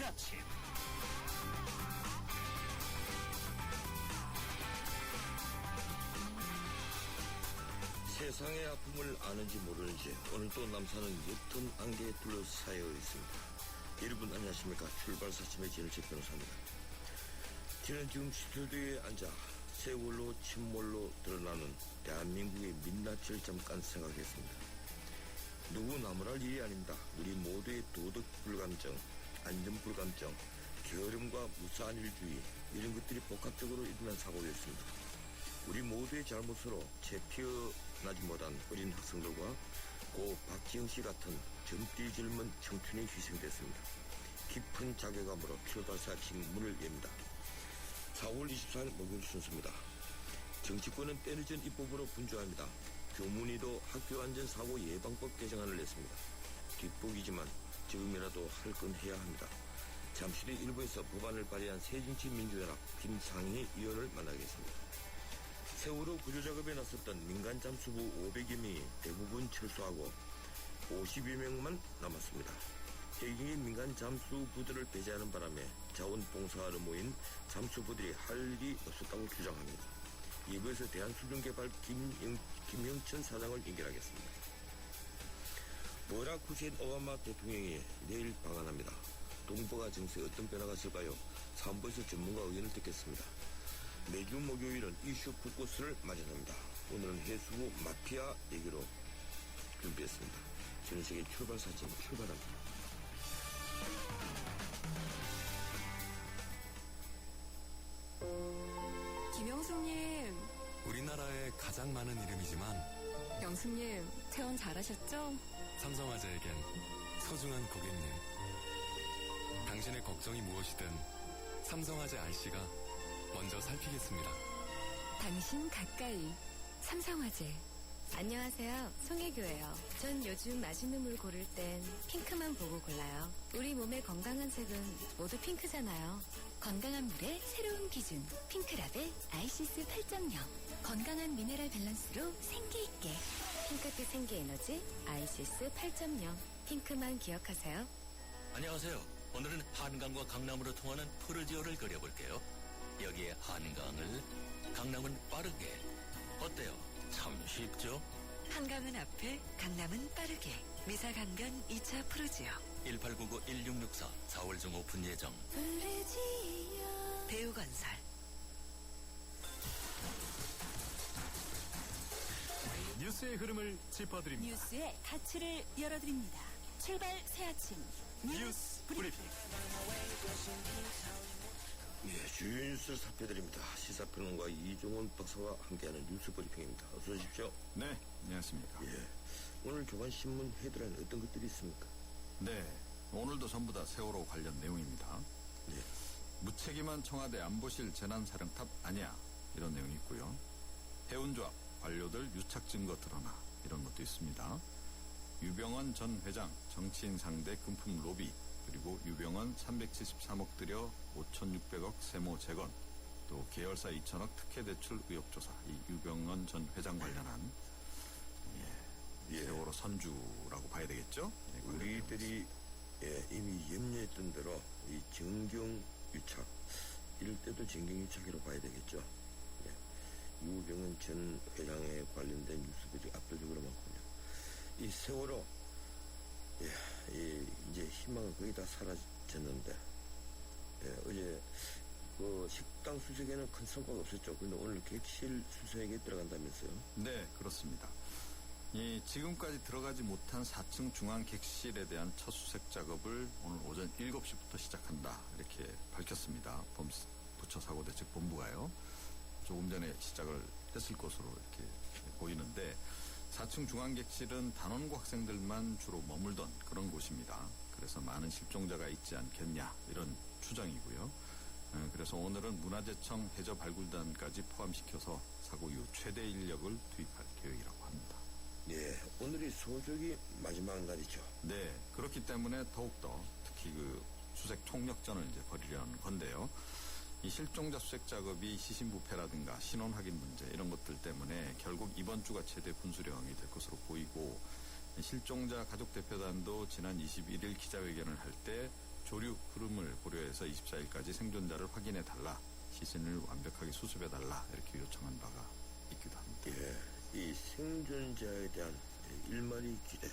아침. 세상의 아픔을 아는지 모르는지 오늘도 남산은 옅은 안개에 둘러싸여 있습니다. 여러분 안녕하십니까. 출발사침의 진일책 변호사입니다. 저는 지금 스튜디오에 앉아 세월로 침몰로 드러나는 대한민국의 민낯을 잠깐 생각했습니다. 누구 나무랄 일이 아닙니다. 우리 모두의 도덕 불감정, 안전 불감정, 게으름과 무사한 일주의, 이런 것들이 복합적으로 일어난 사고였습니다. 우리 모두의 잘못으로 채 피어나지 못한 어린 학생들과 고 박지영 씨 같은 젊디 젊은 청춘이 희생됐습니다. 깊은 자괴감으로 출발사 아침 문을 엽니다. 4월 24일 목요일 순서입니다. 정치권은 때늦은 입법으로 분주합니다. 교문위도 학교안전사고 예방법 개정안을 냈습니다. 뒷북이지만 지금이라도 할 건 해야 합니다. 잠시 뒤 일부에서 법안을 발의한 새정치민주연합 김상희 의원을 만나겠습니다. 세월호 구조작업에 나섰던 민간 잠수부 500여 명이 대부분 철수하고 50여 명만 남았습니다. 해경이 민간 잠수부들을 배제하는 바람에 자원봉사하러 모인 잠수부들이 할 일이 없었다고 주장합니다. 2부에서 대한수중개발 김영천 사장을 연결하겠습니다. 버락 후세인 오바마 대통령이 내일 방한합니다. 동북아 정세에 어떤 변화가 있을까요? 3부에서 전문가 의견을 듣겠습니다. 매주 목요일은 이슈 풋꽃을 마련합니다. 오늘은 해수부 마피아 얘기로 준비했습니다. 저는 세계 출발사진 출발합니다. 김영숙님. 우리나라에 가장 많은 이름이지만 영숙님, 퇴원 잘하셨죠? 삼성화재에겐 소중한 고객님. 당신의 걱정이 무엇이든 삼성화재 RC가 먼저 살피겠습니다. 당신 가까이 삼성화재. 안녕하세요. 송혜교예요. 전 요즘 맛있는 물 고를 땐 핑크만 보고 골라요. 우리 몸의 건강한 색은 모두 핑크잖아요. 건강한 물의 새로운 기준. 핑크라벨 아이시스 8.0. 건강한 미네랄 밸런스로 생기있게. 핑크빛 생기에너지 아이시스 8.0. 핑크만 기억하세요. 안녕하세요. 오늘은 한강과 강남으로 통하는 푸르지오를 그려볼게요. 여기에 한강을, 강남은 빠르게. 어때요? 참 쉽죠? 한강은 앞에, 강남은 빠르게. 미사강변 2차 푸르지오. 1899-1664 4월 중 오픈 예정. 배우건설. 뉴스의 흐름을 짚어드립니다. 뉴스의 가치를 열어드립니다. 출발 새아침 뉴스 브리핑. 예, 주요 뉴스를 살펴드립니다. 시사평론가 이종원 박사와 함께하는 뉴스 브리핑입니다. 어서 오십시오. 네, 안녕하십니까. 예, 오늘 조간신문 헤드라인 어떤 것들이 있습니까? 네, 오늘도 전부 다 세월호 관련 내용입니다. 예. 무책임한 청와대 안보실 재난사령탑 아니야, 이런 내용이 있고요. 해운조합 관료들 유착 증거 드러나, 이런 것도 있습니다. 유병헌 전 회장 정치인 상대 금품 로비, 그리고 유병헌 373억 들여 5,600억 세모 재건, 또 계열사 2,000억 특혜 대출 의혹 조사. 이 유병헌 전 회장 관련한 세월호 선주라고 봐야 되겠죠? 네, 우리들이 이미 염려했던 대로 이 정경 유착, 이럴 때도 정경 유착이라고 봐야 되겠죠. 유병헌 전 회장에 관련된 뉴스들이 압도적으로 많군요. 이 세월호, 이제 희망은 거의 다 사라졌는데, 어제 그 식당 수색에는 큰 성과가 없었죠. 그런데 오늘 객실 수색에 들어간다면서요? 네, 그렇습니다. 지금까지 들어가지 못한 4층 중앙 객실에 대한 첫 수색 작업을 오늘 오전 7시부터 시작한다, 이렇게 밝혔습니다. 부처사고대책본부가요. 조금 전에 시작을 했을 것으로 이렇게 보이는데, 4층 중앙 객실은 단원고 학생들만 주로 머물던 그런 곳입니다. 그래서 많은 실종자가 있지 않겠냐, 이런 추정이고요. 그래서 오늘은 문화재청 해저발굴단까지 포함시켜서 사고 이후 최대 인력을 투입할 계획이라고 합니다. 네, 오늘이 소적이 마지막 날이죠. 네, 그렇기 때문에 더욱더 특히 그 수색 총력전을 이제 벌이려는 건데요. 이 실종자 수색 작업이 시신부패라든가 신원 확인 문제 이런 것들 때문에 결국 이번 주가 최대 분수령이 될 것으로 보이고, 실종자 가족대표단도 지난 21일 기자회견을 할 때 조류 흐름을 고려해서 24일까지 생존자를 확인해 달라, 시신을 완벽하게 수습해 달라 이렇게 요청한 바가 있기도 합니다. 예, 이 생존자에 대한 일말의 기대,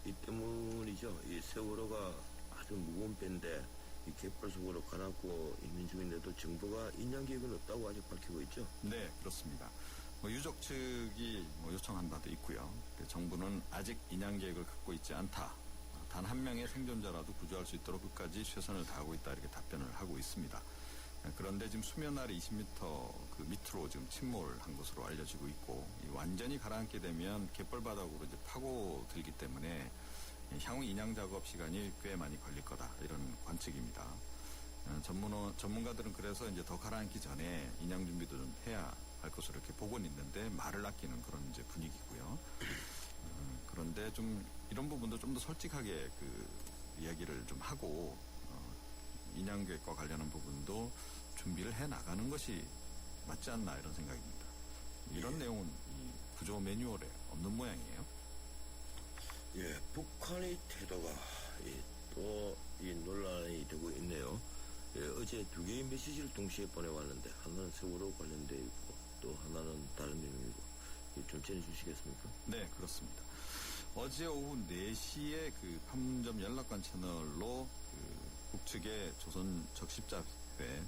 이 때문이죠. 이 세월호가 아주 무거운 배인데 이 갯벌 속으로 가라앉고 있는 중인데도 정부가 인양 계획은 없다고 아직 밝히고 있죠. 네, 그렇습니다. 유족 측이 요청한 바도 있고요. 정부는 아직 인양 계획을 갖고 있지 않다. 단 한 명의 생존자라도 구조할 수 있도록 끝까지 최선을 다하고 있다, 이렇게 답변을 하고 있습니다. 그런데 지금 수면 아래 20m 그 밑으로 지금 침몰한 것으로 알려지고 있고, 완전히 가라앉게 되면 갯벌 바닥으로 이제 파고들기 때문에 향후 인양 작업 시간이 꽤 많이 걸릴 거다, 이런 관측입니다. 전문가들은 그래서 이제 더 가라앉기 전에 인양 준비도 좀 해야 할 것으로 이렇게 보고는 있는데 말을 아끼는 그런 이제 분위기고요. 그런데 좀 이런 부분도 좀 더 솔직하게 그 이야기를 좀 하고 인양 계획과 관련한 부분도 준비를 해 나가는 것이 맞지 않나, 이런 생각입니다. 이런 내용은 이 구조 매뉴얼에 없는 모양이에요. 예, 북한의 태도가 또 이 논란이 되고 있네요. 예, 어제 두 개의 메시지를 동시에 보내왔는데 하나는 세월호 관련되어 있고 또 하나는 다른 내용이고, 좀 전해주시겠습니까? 네, 그렇습니다. 어제 오후 4시에 그 판문점 연락관 채널로 그 북측의 조선 적십자회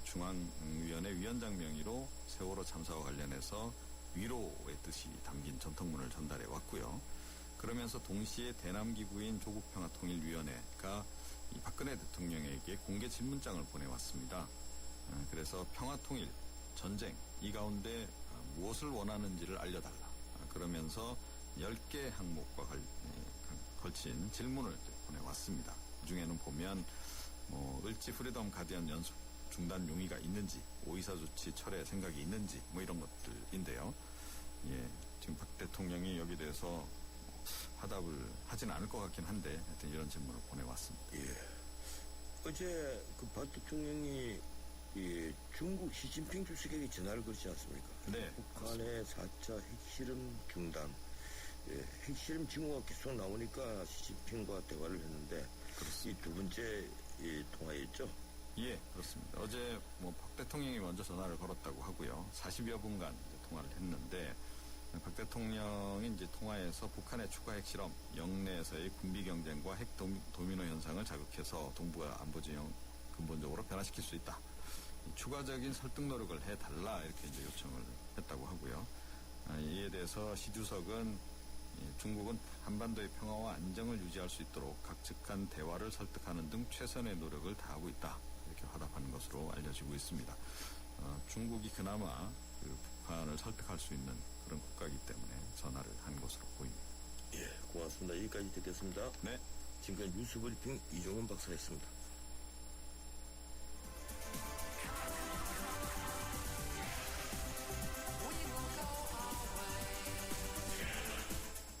중앙위원회 위원장 명의로 세월호 참사와 관련해서 위로의 뜻이 담긴 전통문을 전달해 왔고요. 그러면서 동시에 대남기구인 조국평화통일위원회가 이 박근혜 대통령에게 공개 질문장을 보내왔습니다. 그래서 평화통일, 전쟁, 이 가운데 무엇을 원하는지를 알려달라. 그러면서 10개 항목과 걸친 질문을 보내왔습니다. 그중에는 보면 을지 프리덤 가디언 연습 중단 용의가 있는지, 오이사 조치 철회 생각이 있는지, 이런 것들인데요. 예, 지금 박 대통령이 여기 대해서 화답을 하진 않을 것 같긴 한데 하여튼 이런 질문을 보내왔습니다. 예. 어제 그 박 대통령이 이 중국 시진핑 주석에게 전화를 걸지 않습니까? 네. 북한의 4차 핵실험 중단, 예, 핵실험 징후가 계속 나오니까 시진핑과 대화를 했는데 이 두 번째 통화였죠? 예, 그렇습니다. 어제 박 대통령이 먼저 전화를 걸었다고 하고요. 40여 분간 이제 통화를 했는데 박 대통령이 이제 통화에서 북한의 추가 핵실험, 영내에서의 군비 경쟁과 핵 도미노 현상을 자극해서 동북아 안보 지형 근본적으로 변화시킬 수 있다. 추가적인 설득 노력을 해달라, 이렇게 이제 요청을 했다고 하고요. 이에 대해서 시 주석은 중국은 한반도의 평화와 안정을 유지할 수 있도록 각측한 대화를 설득하는 등 최선의 노력을 다하고 있다, 이렇게 화답한 것으로 알려지고 있습니다. 중국이 그나마 그 북한을 설득할 수 있는 그런 국가이기 때문에 전화를 한 것으로 보입니다. 예, 고맙습니다. 여기까지 듣겠습니다. 네. 지금까지 뉴스브리핑 이종훈 박사였습니다.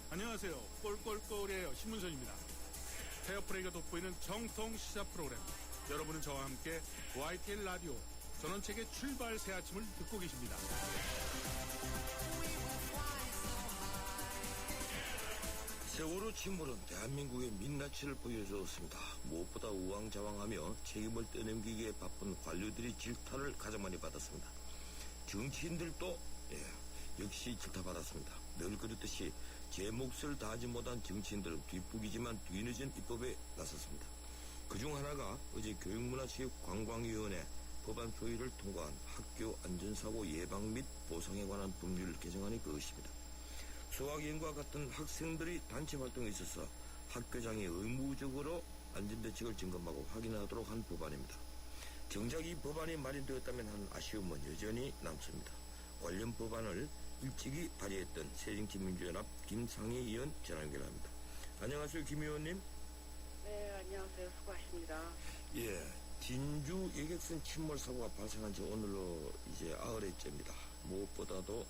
안녕하세요. 꼴꼴꼴의 신문선입니다. 페어플레이가 돋보이는 정통 시사 프로그램. 여러분은 저와 함께 YTN 라디오 전원책의 출발 새 아침을 듣고 계십니다. 세월호 침몰은 대한민국의 민낯을 보여주었습니다. 무엇보다 우왕좌왕하며 책임을 떠넘기기에 바쁜 관료들이 질타를 가장 많이 받았습니다. 정치인들도 역시 질타받았습니다. 늘 그렇듯이 제 몫을 다하지 못한 정치인들은 뒷북이지만 뒤늦은 입법에 나섰습니다. 그중 하나가 어제 교육문화체육관광위원회 법안 소위를 통과한 학교 안전사고 예방 및 보상에 관한 법률을 개정하는 그것입니다. 수학여행과 같은 학생들이 단체 활동에 있어서 학교장이 의무적으로 안전대책을 점검하고 확인하도록 한 법안입니다. 정작 이 법안이 마련되었다면 하는 아쉬움은 여전히 남습니다. 관련 법안을 일찍이 발의했던 새정치민주연합 김상희 의원 전화 연결합니다. 안녕하세요, 김 의원님. 네, 안녕하세요. 수고하십니다. 예, 진주 여객선 침몰 사고가 발생한 지 오늘로 이제 8회째입니다. 무엇보다도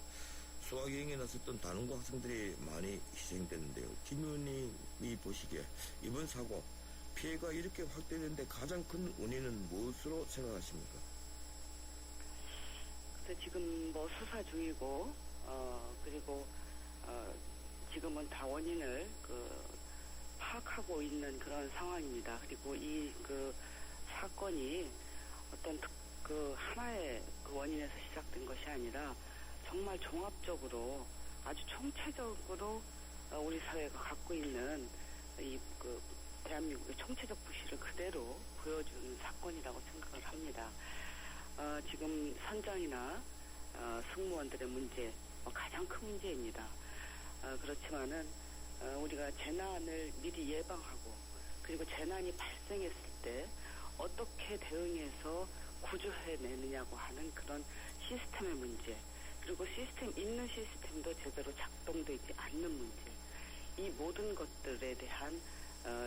수학여행에 나섰던 단원고 학생들이 많이 희생됐는데요. 김 의원님이 보시기에 이번 사고 피해가 이렇게 확대되는데 가장 큰 원인은 무엇으로 생각하십니까? 그래서 지금 수사 중이고, 그리고 지금은 다 원인을 파악하고 있는 그런 상황입니다. 그리고 사건이 어떤 그 하나의 그 원인에서 시작된 것이 아니라 정말 종합적으로 아주 총체적으로 우리 사회가 갖고 있는 이 그 대한민국의 총체적 부실을 그대로 보여주는 사건이라고 생각을 합니다. 지금 선장이나 승무원들의 문제 가장 큰 문제입니다. 그렇지만은 우리가 재난을 미리 예방하고 그리고 재난이 발생했을 때 어떻게 대응해서 구조해내느냐고 하는 그런 시스템의 문제, 그리고 있는 시스템도 제대로 작동되지 않는 문제, 이 모든 것들에 대한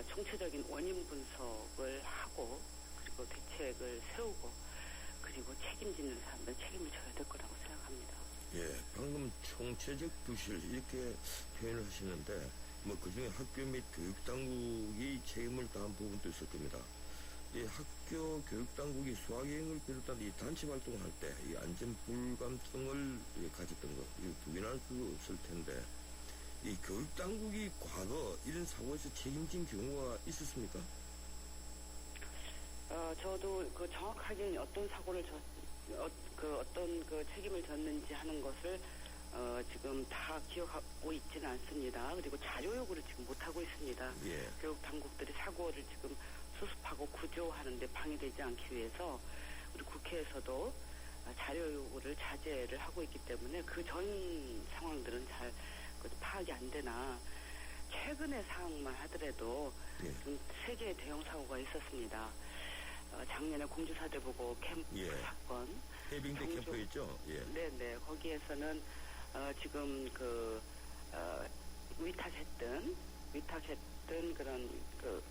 총체적인 원인 분석을 하고 그리고 대책을 세우고 그리고 책임지는 사람들은 책임을 져야 될 거라고 생각합니다. 예, 방금 총체적 부실 이렇게 표현을 하시는데 뭐 그중에 학교 및 교육당국이 책임을 다한 부분도 있을 겁니다. 이 학교 교육당국이 수학여행을 비롯한 이 단체 활동을 할 때 이 안전 불감증을 가졌던 거 이거 부인할 수 없을 텐데 이 교육당국이 과거 이런 사고에서 책임진 경우가 있었습니까? 저도 그 정확하게 어떤 사고를 어떤 그 책임을 졌는지 하는 것을 지금 다 기억하고 있지는 않습니다. 그리고 자료 요구를 지금 못 하고 있습니다. 예. 교육 당국들이 사고를 지금 수습하고 구조하는데 방해되지 않기 위해서 우리 국회에서도 자료 요구를 자제를 하고 있기 때문에 그 전 상황들은 잘 파악이 안 되나 최근의 상황만 하더라도 예. 좀 3개의 대형 사고가 있었습니다. 작년에 공주사대보고 캠프 예. 사건. 해빙대 캠프 있죠? 예. 네네. 거기에서는 지금 위탁했던 그런 그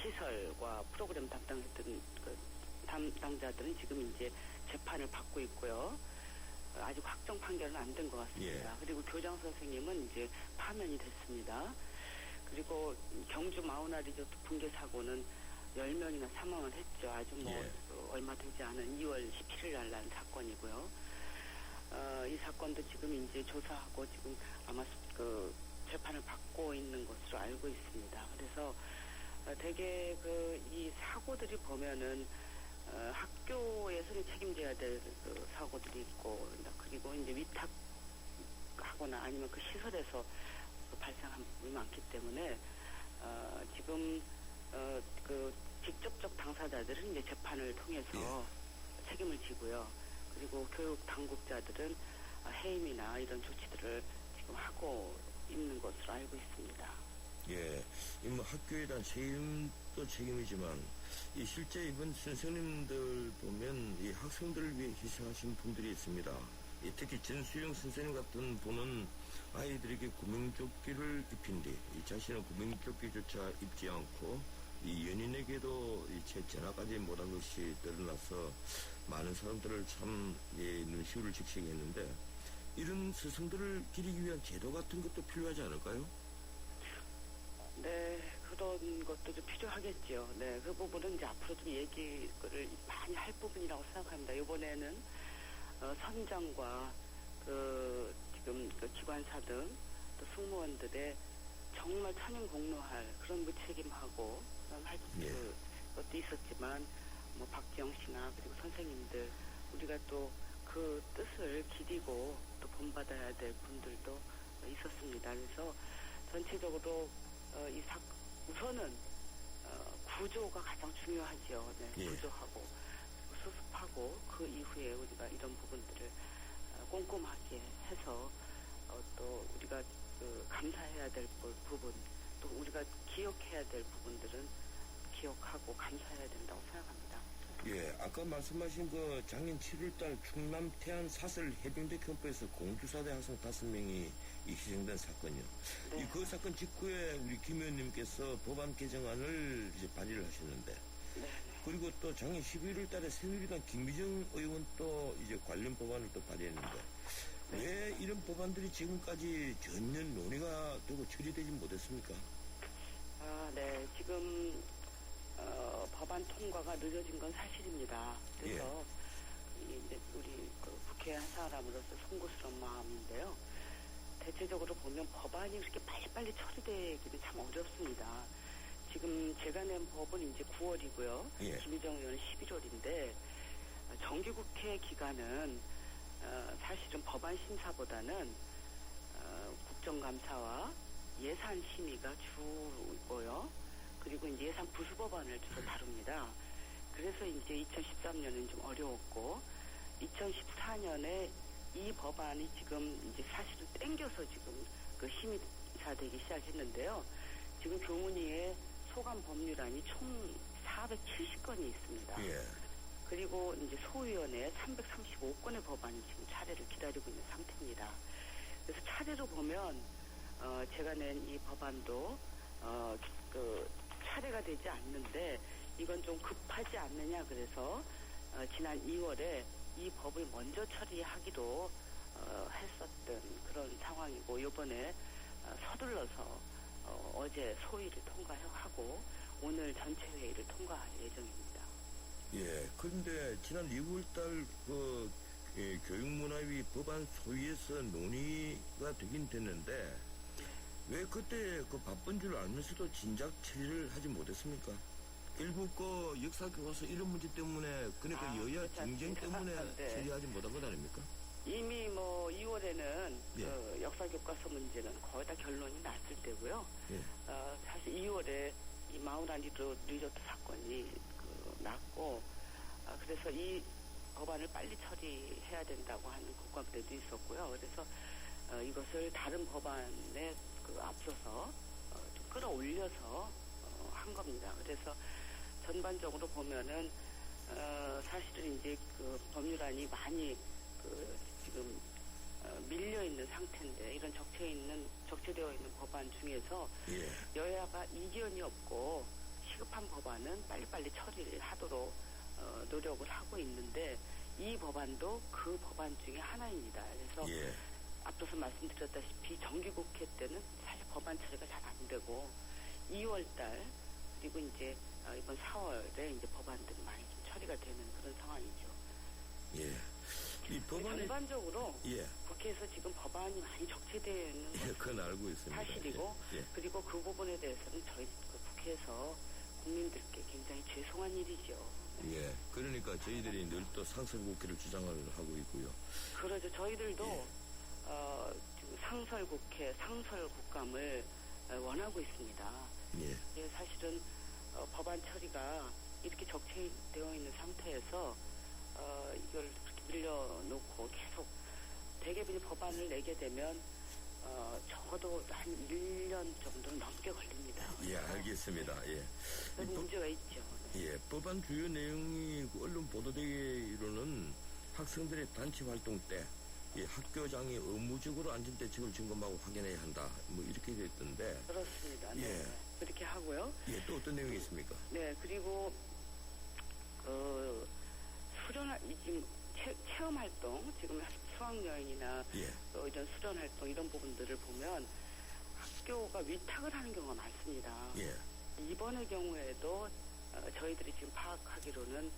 시설과 프로그램 담당했던 그 담당자들은 지금 이제 재판을 받고 있고요. 아직 확정 판결은 안 된 것 같습니다. 예. 그리고 교장 선생님은 이제 파면이 됐습니다. 그리고 경주 마우나 리조트 붕괴 사고는 10명이나 사망을 했죠. 아주 예. 얼마 되지 않은 2월 17일 날 난 사건이고요. 이 사건도 지금 이제 조사하고 지금 아마 그 재판을 받고 있는 것으로 알고 있습니다. 그래서 되게 이 사고들이 보면은 학교에서는 책임져야 될 그 사고들이 있고 그리고 이제 위탁하거나 아니면 그 시설에서 발생한 부분이 많기 때문에 지금 그 직접적 당사자들은 이제 재판을 통해서 책임을 지고요. 그리고 교육 당국자들은 해임이나 이런 조치들을 지금 하고 있는 것으로 알고 있습니다. 예, 뭐 학교에 대한 책임도 책임이지만 이 실제 이번 선생님들 보면 이 학생들을 위해 희생하신 분들이 있습니다. 특히 전수영 선생님 같은 분은 아이들에게 구명조끼를 입힌 뒤 이 자신은 구명조끼조차 입지 않고 이 연인에게도 이 전화까지 못한 것이 드러나서 많은 사람들을 참 눈시울을 직시게 했는데 이런 스승들을 기리기 위한 제도 같은 것도 필요하지 않을까요? 네, 그런 것도 좀 필요하겠죠. 네, 그 부분은 이제 앞으로 좀 얘기를 많이 할 부분이라고 생각합니다. 이번에는 선장과 지금 기관사들 또 승무원들의 정말 천연공로할 그런 무책임하고 그것도 있었지만 뭐 박지영 씨나 그리고 선생님들 우리가 또 그 뜻을 기리고 또 본받아야 될 분들도 있었습니다. 그래서 전체적으로 우선은 구조가 가장 중요하죠. 네, 예. 구조하고 수습하고 그 이후에 우리가 이런 부분들을 꼼꼼하게 해서 또 우리가 감사해야 될 부분 또 우리가 기억해야 될 부분들은 기억하고 감사해야 된다고 생각합니다. 예, 아까 말씀하신 그 작년 7월달 충남 태안 사설 해병대 캠프에서 공주사대 학생 5명이 희생된 사건이요. 네. 그 사건 직후에 우리 김 의원님께서 법안 개정안을 이제 발의를 하셨는데, 네. 그리고 또 작년 11월달에 새누리당 김미정 의원 또 이제 관련 법안을 또 발의했는데, 왜 이런 법안들이 지금까지 전혀 논의가 되고 처리되지 못했습니까? 네, 지금 법안 통과가 늦어진 건 사실입니다. 그래서 이제 우리 국회 한 사람으로서 송구스러운 마음인데요. 대체적으로 보면 법안이 그렇게 빨리빨리 처리되기는 참 어렵습니다. 지금 제가 낸 법은 이제 9월이고요. 예. 김희정 의원은 11월인데 정기국회 기간은 사실은 법안 심사보다는 국정감사와 예산 심의가 주고요. 그리고 이제 예산 부수법안을 주로 다룹니다. 그래서 이제 2013년은 좀 어려웠고 2014년에 이 법안이 지금 이제 사실은 땡겨서 지금 그 심의사되기 시작했는데요. 지금 교문위에 소관 법률안이 총 470건이 있습니다. 예. 그리고 이제 소위원회 335건의 법안이 지금 차례를 기다리고 있는 상태입니다. 그래서 차례로 보면 제가 낸 이 법안도 그 차례가 되지 않는데 이건 좀 급하지 않느냐 그래서 지난 2월에 이 법을 먼저 처리하기로 했었던 그런 상황이고 이번에 서둘러서 어제 소위를 통과하고 오늘 전체 회의를 통과할 예정입니다. 예. 그런데 지난 2월달 그 교육문화위 법안 소위에서 논의가 되긴 됐는데 왜 그때 그 바쁜 줄 알면서도 진작 처리를 하지 못했습니까? 결국 그 역사교과서 이런 문제 때문에 그러니까 여야 그렇지 경쟁 않습니까? 때문에 네. 처리하지 못한 것 아닙니까? 이미 뭐 2월에는 예. 그 역사교과서 문제는 거의 다 결론이 났을 때고요. 예. 사실 2월에 이 마우란 리조트 사건이 났고 그래서 이 법안을 빨리 처리해야 된다고 하는 국감대도 있었고요. 그래서 이것을 다른 법안에 앞서서 좀 끌어올려서 한 겁니다. 그래서 전반적으로 보면은 사실은 이제 그 법률안이 많이 지금 밀려 있는 상태인데 이런 적체되어 있는 법안 중에서 예. 여야가 이견이 없고 시급한 법안은 빨리빨리 처리를 하도록 노력을 하고 있는데 이 법안도 그 법안 중에 하나입니다. 그래서 예. 앞서서 말씀드렸다시피 정기국회 때는 사실 법안 처리가 잘 안 되고 2월달 그리고 이제 이번 4월에 이제 법안들이 많이 좀 처리가 되는 그런 상황이죠. 예. 이 법안이 전반적으로 예. 국회에서 지금 법안이 많이 적체되어 있는 예, 것은 그건 알고 있습니다. 사실이고 예. 그리고 그 부분에 대해서는 저희 국회에서 국민들께 굉장히 죄송한 일이죠. 예. 그러니까 저희들이 늘 또 상설국회를 주장을 하고 있고요. 그러죠. 저희들도 예. 지금 상설국회, 상설국감을 원하고 있습니다. 예. 예, 사실은 법안 처리가 이렇게 적체되어 있는 상태에서 이걸 그렇게 밀려놓고 계속 대개분이 법안을 내게 되면 적어도 한 1년 정도는 넘게 걸립니다. 예, 알겠습니다. 예. 그런 문제가 있죠. 네. 예, 법안 주요 내용이 그 언론 보도되기로는 학생들의 단체 활동 때 이 학교장이 의무적으로 안전대책을 점검하고 확인해야 한다. 뭐 이렇게 돼 있던데. 그렇습니다. 네. 예. 그렇게 하고요. 예, 또 어떤 내용이 있습니까? 네, 그리고 지금 체험 활동, 지금 수학여행이나 예. 또 이런 수련 활동 이런 부분들을 보면 학교가 위탁을 하는 경우가 많습니다. 예. 이번의 경우에도 저희들이 지금 파악하기로는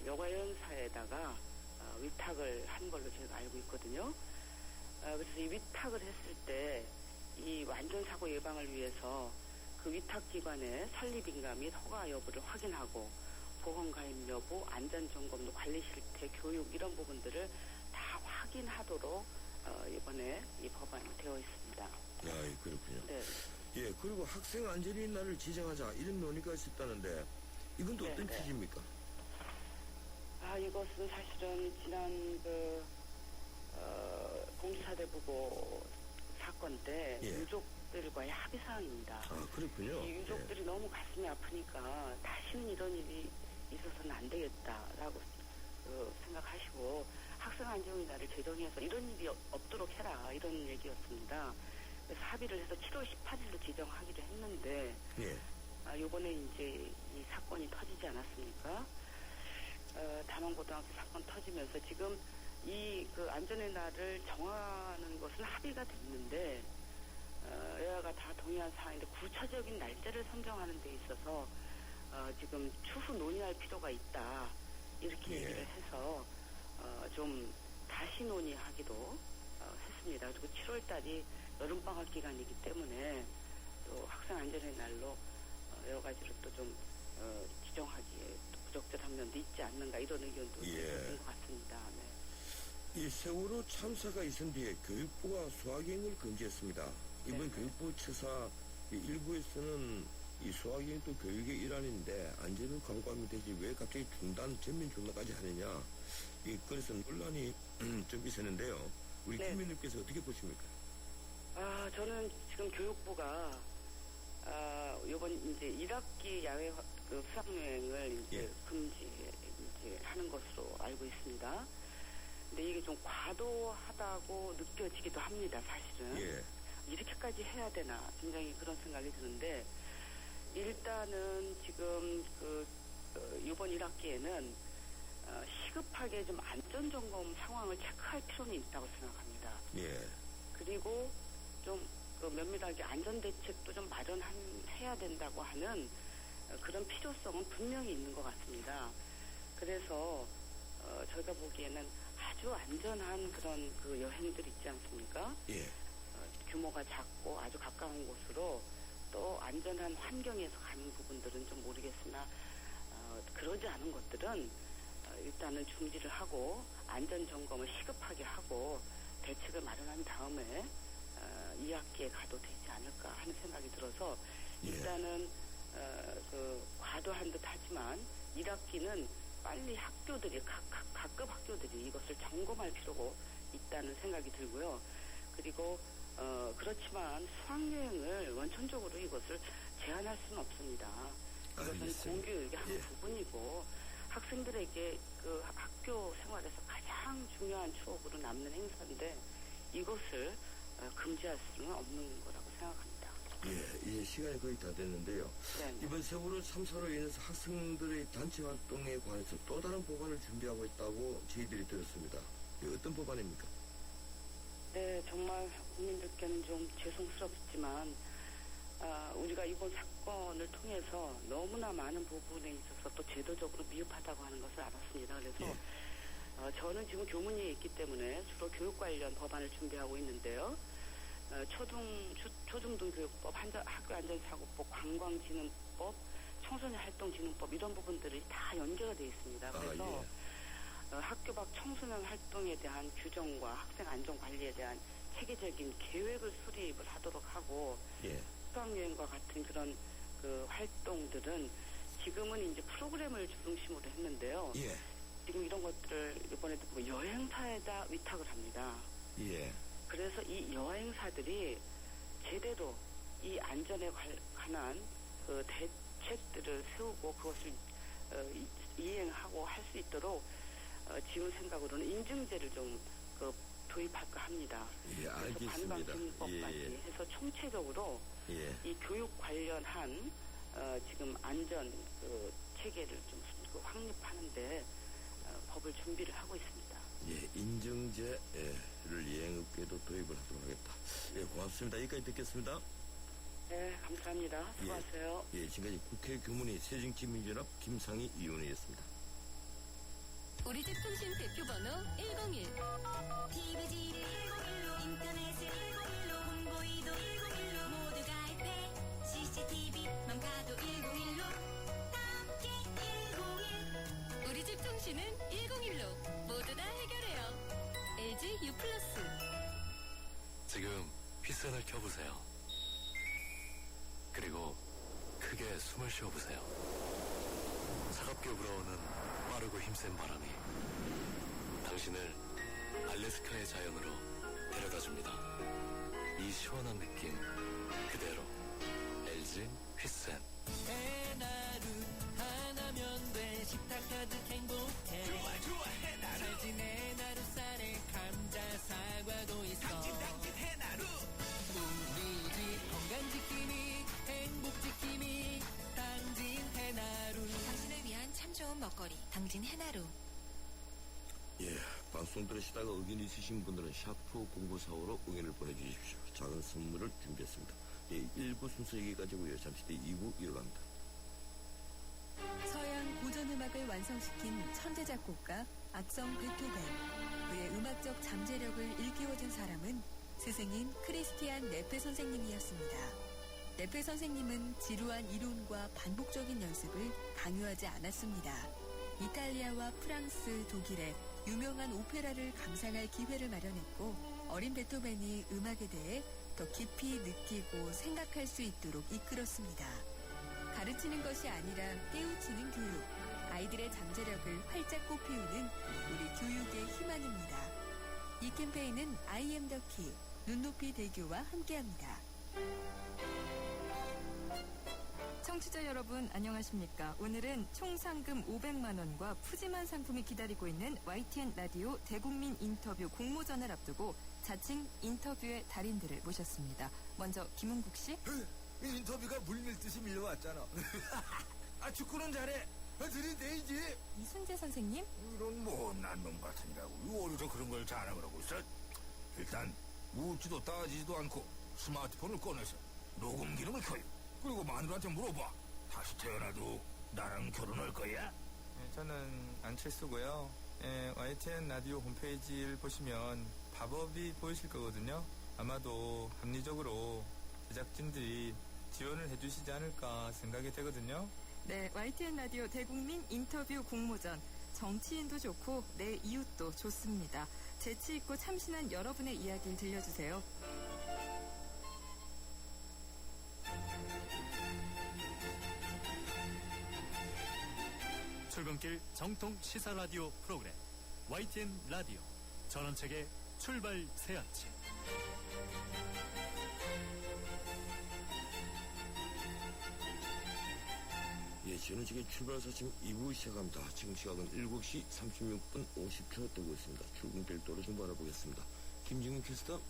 여가연사에다가 위탁을 한 걸로 저희가 알고 있거든요. 그래서 이 위탁을 했을 때 이 완전사고 예방을 위해서 그 위탁기관의 설립인가 및 허가 여부를 확인하고 보험가입 여부, 안전점검, 관리 실태, 교육 이런 부분들을 다 확인하도록 이번에 이 법안이 되어 있습니다. 아, 그렇군요. 네. 예, 그리고 학생 안전의 날을 지정하자 이런 논의가 있었다는데 이건 또 네, 어떤 네. 취지입니까? 이것은 사실은 지난 공주사대부고 사건 때 예. 유족들과의 합의사항입니다. 아, 그렇군요. 이 유족들이 너무 가슴이 아프니까 다시는 이런 일이 있어서는 안 되겠다라고 생각하시고 학생 안전의 날을 제정해서 이런 일이 없도록 해라 이런 얘기였습니다. 그래서 합의를 해서 7월 18일로 지정하기로 했는데 예. 이번에 이제 이 사건이 터지지 않았습니까? 담원고등학교 사건 터지면서 지금 이 안전의 날을 정하는 것은 합의가 됐는데 여야가 다 동의한 사항인데 구체적인 날짜를 선정하는 데 있어서 지금 추후 논의할 필요가 있다 이렇게 예. 얘기를 해서 좀 다시 논의하기로 했습니다. 그리고 7월 달이 여름방학 기간이기 때문에 또 학생 안전의 날로 여러 가지로 또 좀 지정하기에 또 부적절한 면도 있지 않는가 이런 의견도 있는 것 같습니다. 네. 이 세월호 참사가 있은 뒤에 교육부가 수학여행을 금지했습니다. 이번 네. 교육부 처사 일부에서는 이 수학여행도 교육의 일환인데 안전을 강구하면 되지 왜 갑자기 전면 중단까지 하느냐. 그래서 논란이 좀 있었는데요. 우리 네. 김 의원님께서 어떻게 보십니까? 저는 지금 교육부가 요번 이제 1학기 야외 수학여행을 이제 예. 금지하는 것으로 알고 있습니다. 근데 이게 좀 과도하다고 느껴지기도 합니다, 사실은. 예. 이렇게까지 해야 되나 굉장히 그런 생각이 드는데 일단은 지금 이번 1학기에는 시급하게 좀 안전점검 상황을 체크할 필요는 있다고 생각합니다. 예. 그리고 좀 면밀하게 안전대책도 좀 마련해야 된다고 하는 그런 필요성은 분명히 있는 것 같습니다. 그래서 저희가 보기에는 아주 안전한 그런 여행들 있지 않습니까? 예. 규모가 작고 아주 가까운 곳으로 또 안전한 환경에서 가는 부분들은 좀 모르겠으나 그러지 않은 것들은 일단은 중지를 하고 안전점검을 시급하게 하고 대책을 마련한 다음에 2학기에 가도 되지 않을까 하는 생각이 들어서 일단은 과도한 듯 하지만 1학기는 빨리 학교들이 각급 학교들이 이것을 점검할 필요가 있다는 생각이 들고요. 그리고 그렇지만 수학여행을 원천적으로 이것을 제한할 수는 없습니다. 이것은 알겠습니다. 공교육의 한 예. 부분이고 학생들에게 학교 생활에서 가장 중요한 추억으로 남는 행사인데 이것을 금지할 수는 없는 거라고 생각합니다. 예, 이제 시간이 거의 다 됐는데요. 네. 이번 세월호 참사로 인해서 학생들의 단체 활동에 관해서 또 다른 법안을 준비하고 있다고 저희들이 들었습니다. 어떤 법안입니까? 네, 정말 국민들께는 좀 죄송스럽지만 우리가 이번 사건을 통해서 너무나 많은 부분에 있어서 또 제도적으로 미흡하다고 하는 것을 알았습니다. 그래서 저는 지금 교문위에 있기 때문에 주로 교육 관련 법안을 준비하고 있는데요. 초중등 교육법, 학교 안전사고법, 관광진흥법, 청소년 활동진흥법 이런 부분들이 다 연계가 되어 있습니다. 그래서 학교 밖 청소년 활동에 대한 규정과 학생 안전 관리에 대한 체계적인 계획을 수립을 하도록 하고 수학여행과 같은 그런 활동들은 지금은 이제 프로그램을 중심으로 했는데요. 지금 이런 것들을 이번에도 보면 여행사에다 위탁을 합니다. 그래서 이 여행사들이 제대로 이 안전에 관한 대책들을 세우고 그것을 이행하고 할 수 있도록 지금 생각으로는 인증제를 좀 도입할까 합니다. 그래서 알겠습니다. 관광진흥법까지 해서 총체적으로 이 교육 관련한 지금 안전 체계를 좀 확립하는데 법을 준비를 하고 있습니다. 인증제를 여행업계에도 도입을 하도록 하겠다. 고맙습니다. 여기까지 듣겠습니다. 네, 감사합니다. 수고하세요. 지금까지 국회 교문위 새정치민주연합 김상희 의원이었습니다. 우리 집 통신 대표 번호 101. TV지를 101로 인터넷을 101로 홍보이도 101로 모두 가입해 CCTV만 봐도 101로 함께 101. 우리 집 통신은 101로 모두 다 해결해요. LG U+. 지금 휘센을 켜보세요. 그리고 크게 숨을 쉬어보세요. 차갑게 불어오는 빠르고 힘센 바람이 당신을 알래스카의 자연으로 데려다줍니다. 이 시원한 느낌 그대로 LG 휘센. 해나루 하나면 돼. 식탁 가득 행복해. 좋아 해나루. 잘 지내 나루 쌀에 감자 사과도 있어. 당진 해나루. 우리 집 건강 지킴이 행복 지킴이 당진 해나루. 당신을 위한 참 좋은 먹거리 당진 해나루. 방송 들으시다가 의견 있으신 분들은 샤프 0945로 의견을 보내주십시오. 작은 선물을 준비했습니다. 1부 순서 여기까지고요. 잠시 뒤 2부 이어갑니다. 서양 고전음악을 완성시킨 천재 작곡가 악성 베토벤. 그의 음악적 잠재력을 일깨워준 사람은 스승인 크리스티안 네페 선생님이었습니다. 레페 선생님은 지루한 이론과 반복적인 연습을 강요하지 않았습니다. 이탈리아와 프랑스, 독일의 유명한 오페라를 감상할 기회를 마련했고 어린 베토벤이 음악에 대해 더 깊이 느끼고 생각할 수 있도록 이끌었습니다. 가르치는 것이 아니라 깨우치는 교육, 아이들의 잠재력을 활짝 꽃피우는 우리 교육의 희망입니다. 이 캠페인은 I am the key, 눈높이 대교와 함께합니다. 청취자 여러분 안녕하십니까. 오늘은 총 상금 500만 원과 푸짐한 상품이 기다리고 있는 YTN 라디오 대국민 인터뷰 공모전을 앞두고 자칭 인터뷰의 달인들을 모셨습니다. 먼저 김은국 씨. 인터뷰가 물밀듯이 밀려왔잖아. 아, 축구는 잘해. 들이대지. 이순재 선생님. 이런 못난 놈 같으니라고. 어디서 그런 걸 자랑을 하고 있어. 일단 묻지도 따지지도 않고 스마트폰을 꺼내서 녹음 기능을 켜요. 그리고 마누라한테 물어봐. 다시 태어나도 나랑 결혼할 거야? 저는 안철수고요. YTN 라디오 홈페이지를 보시면 답업이 보이실 거거든요. 아마도 합리적으로 제작진들이 지원을 해주시지 않을까 생각이 되거든요. 네, YTN 라디오 대국민 인터뷰 공모전. 정치인도 좋고 내 이웃도 좋습니다. 재치 있고 참신한 여러분의 이야기를 들려주세요. 출근길 정통 시사 라디오 프로그램 YTN 라디오 전원책의 출발 새 아침. 예, 전원책의 출발 사침 2부 시작합니다. 지금 시각은 7시 36분 50초 뜨고 있습니다. 출근길 도로 좀 알아보겠습니다. 김진근 캐스터.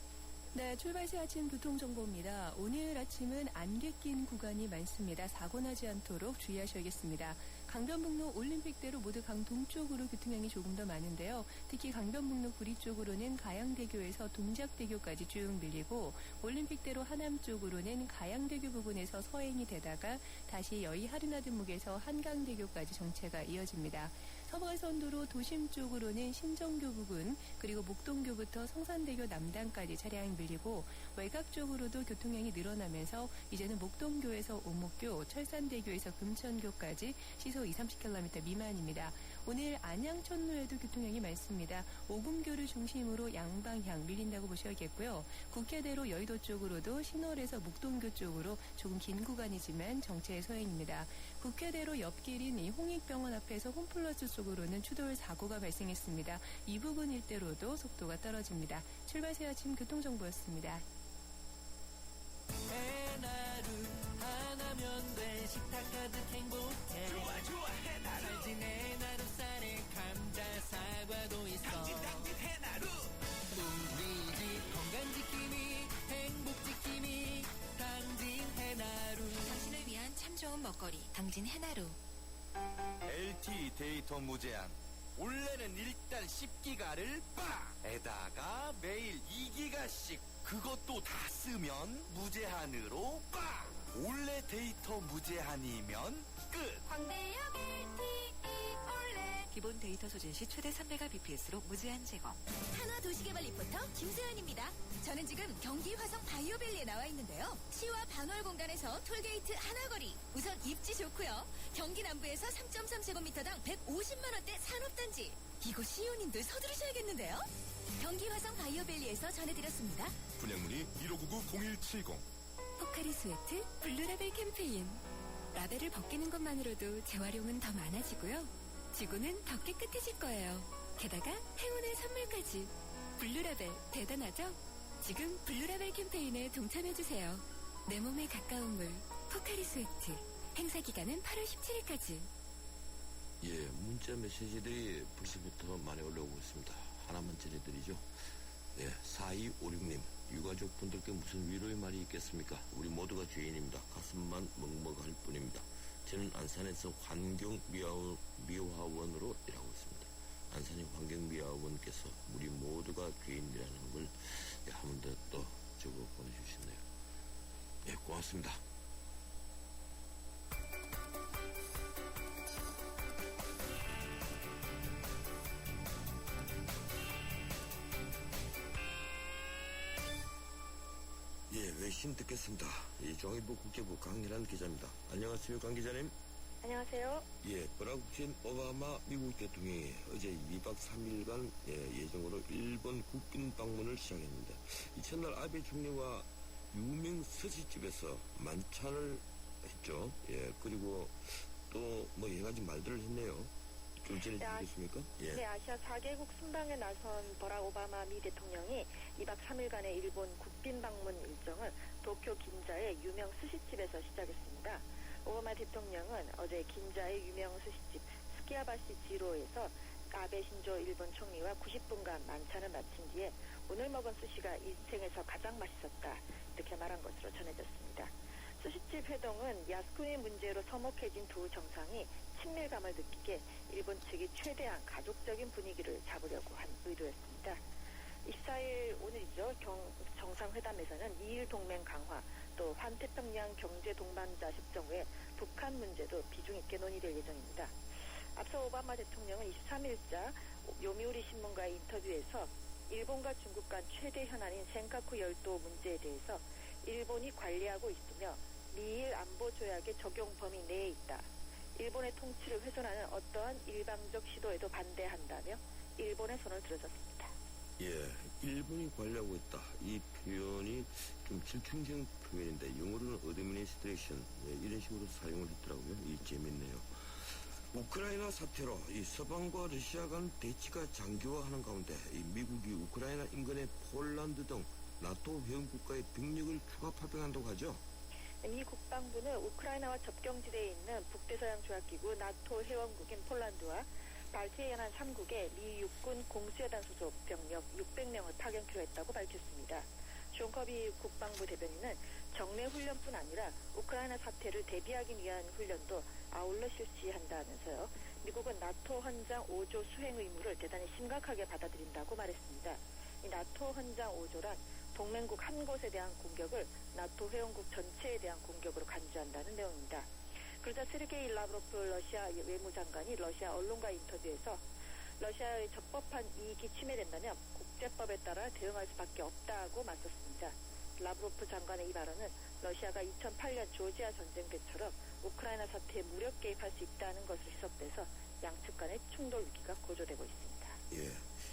네, 출발 새 아침 교통정보입니다. 오늘 아침은 안개 낀 구간이 많습니다. 사고 나지 않도록 주의하셔야겠습니다. 강변북로 올림픽대로 모두 강동쪽으로 교통량이 조금 더 많은데요. 특히 강변북로 구리 쪽으로는 가양대교에서 동작대교까지 쭉 밀리고 올림픽대로 하남 쪽으로는 가양대교 부근에서 서행이 되다가 다시 여의 하르나들목에서 한강대교까지 정체가 이어집니다. 서부간선도로 도심 쪽으로는 신정교 부근 그리고 목동교부터 성산대교 남단까지 차량이 밀리고 외곽 쪽으로도 교통량이 늘어나면서 이제는 목동교에서 오목교, 철산대교에서 금천교까지 시속 20-30km 미만입니다. 오늘 안양천로에도 교통량이 많습니다. 오금교를 중심으로 양방향 밀린다고 보셔야겠고요. 국회대로 여의도 쪽으로도 신월에서 목동교 쪽으로 조금 긴 구간이지만 정체 소행입니다. 국회대로 옆길인 이 홍익병원 앞에서 홈플러스 쪽으로는 추돌 사고가 발생했습니다. 이 부분 일대로도 속도가 떨어집니다. 출발 새 아침 교통정보였습니다. 해나루 하나면 돼. 식탁 가득 행복해. 좋아 해나루. 잘 지내 나루 쌀에 감자 사과도 있어. 당진 해나루. 우리 집 건강 지킴이 행복 지킴이 당진 해나루. 당신을 위한 참 좋은 먹거리 당진 해나루. LTE 데이터 무제한. 원래는 일단 10기가를 에다가 매일 2기가씩 그것도 다 쓰면 무제한으로 올레 데이터 무제한이면 끝. 광대역 LTE 올레. 기본 데이터 소진 시 최대 300mbps로 무제한 제공. 한화 도시개발 리포터 김수현입니다. 저는 지금 경기 화성 바이오밸리에 나와 있는데요. 시와 반월 공간에서 톨게이트 하나거리. 우선 입지 좋고요. 경기 남부에서 3.3제곱미터당 150만 원대 산업단지. 이거 시온인들 서두르셔야겠는데요. 경기 화성 바이오밸리에서 전해드렸습니다. 분양문의 1599-0170. 포카리 스웨트 블루라벨 캠페인. 라벨을 벗기는 것만으로도 재활용은 더 많아지고요. 지구는 더 깨끗해질 거예요. 게다가 행운의 선물까지. 블루라벨 대단하죠? 지금 블루라벨 캠페인에 동참해주세요. 내 몸에 가까운 물 포카리 스웨트. 행사 기간은 8월 17일까지. 예, 문자 메시지들이 벌써부터 많이 올라오고 있습니다. 하나만 전해드리죠. 예, 4256님. 유가족 분들께 무슨 위로의 말이 있겠습니까? 우리 모두가 죄인입니다. 가슴만 먹먹할 뿐입니다. 저는 안산에서 환경미화원으로 일하고 있습니다. 안산의 환경미화원께서 우리 모두가 죄인이라는 걸 한 번 더 또 적어 보내주시네요. 예, 고맙습니다. 예, 외신 듣겠습니다. 중앙일보 국제부 강일환 기자입니다. 안녕하세요, 강 기자님. 안녕하세요. 예, 버락 후세인 오바마 미국 대통령이 어제 2박 3일간 예정으로 일본 국빈 방문을 시작했는데 이 첫날 아베 총리와 유명 스시집에서 만찬을 했죠. 예, 그리고 또 뭐 여러 가지 말들을 했네요. 좀 전해주시겠습니까? 예. 네, 아시아 4개국 순방에 나선 버락 오바마 미 대통령이 2박 3일간의 일본 국빈 방문 일정을 도쿄 긴자의 유명 스시집에서 시작했습니다. 오바마 대통령은 어제 긴자의 유명 스시집 스키야바시 지로에서 아베 신조 일본 총리와 90분간 만찬을 마친 뒤에 오늘 먹은 스시가 인생에서 가장 맛있었다, 이렇게 말한 것으로 전해졌습니다. 스시집 회동은 야스쿠니 문제로 서먹해진 두 정상이 친밀감을 느끼게 일본 측이 최대한 가족적인 분위기를 잡으려고 한 의도였습니다. 24일 오늘이죠. 정상회담에서는 미일 동맹 강화, 또 환태평양 경제 동반자 협정 외 북한 문제도 비중 있게 논의될 예정입니다. 앞서 오바마 대통령은 23일자 요미우리 신문과의 인터뷰에서 일본과 중국 간 최대 현안인 센카쿠 열도 문제에 대해서 일본이 관리하고 있으며 미일 안보 조약의 적용 범위 내에 있다. 일본의 통치를 훼손하는 어떠한 일방적 시도에도 반대한다며 일본의 손을 들어줬습니다. 예, 일본이 관리하고 있다. 이 표현이 좀 질풍적 표현인데 영어로는 administration, 예, 이런 식으로 사용을 했더라고요. 이 재밌네요. 우크라이나 사태로 이 서방과 러시아 간 대치가 장기화하는 가운데 이 미국이 우크라이나 인근의 폴란드 등 나토 회원 국가의 병력을 추가 파병한다고 하죠. 미 국방부는 우크라이나와 접경지대에 있는 북대서양 조약기구 나토 회원국인 폴란드와 발트해 연안 3국의 미 육군 공수여단 소속 병력 600명을 파견키로 했다고 밝혔습니다. 존 커비 국방부 대변인은 정례 훈련뿐 아니라 우크라이나 사태를 대비하기 위한 훈련도 아울러 실시한다면서요. 미국은 나토 헌장 5조 수행 의무를 대단히 심각하게 받아들인다고 말했습니다. 이 나토 헌장 5조란 동맹국 한 곳에 대한 공격을 나토 회원국 전체에 대한 공격으로 간주한다는 내용입니다. 그러자 세르게이 라브로프 러시아 외무장관이 러시아 언론과 인터뷰에서 러시아의 적법한 이익이 침해된다면 국제법에 따라 대응할 수밖에 없다고 맞섰습니다. 라브로프 장관의 이 발언은 러시아가 2008년 조지아 전쟁 때처럼 우크라이나 사태에 무력 개입할 수 있다는 것으로 해석돼서 양측 간의 충돌 위기가 고조되고 있습니다. 예.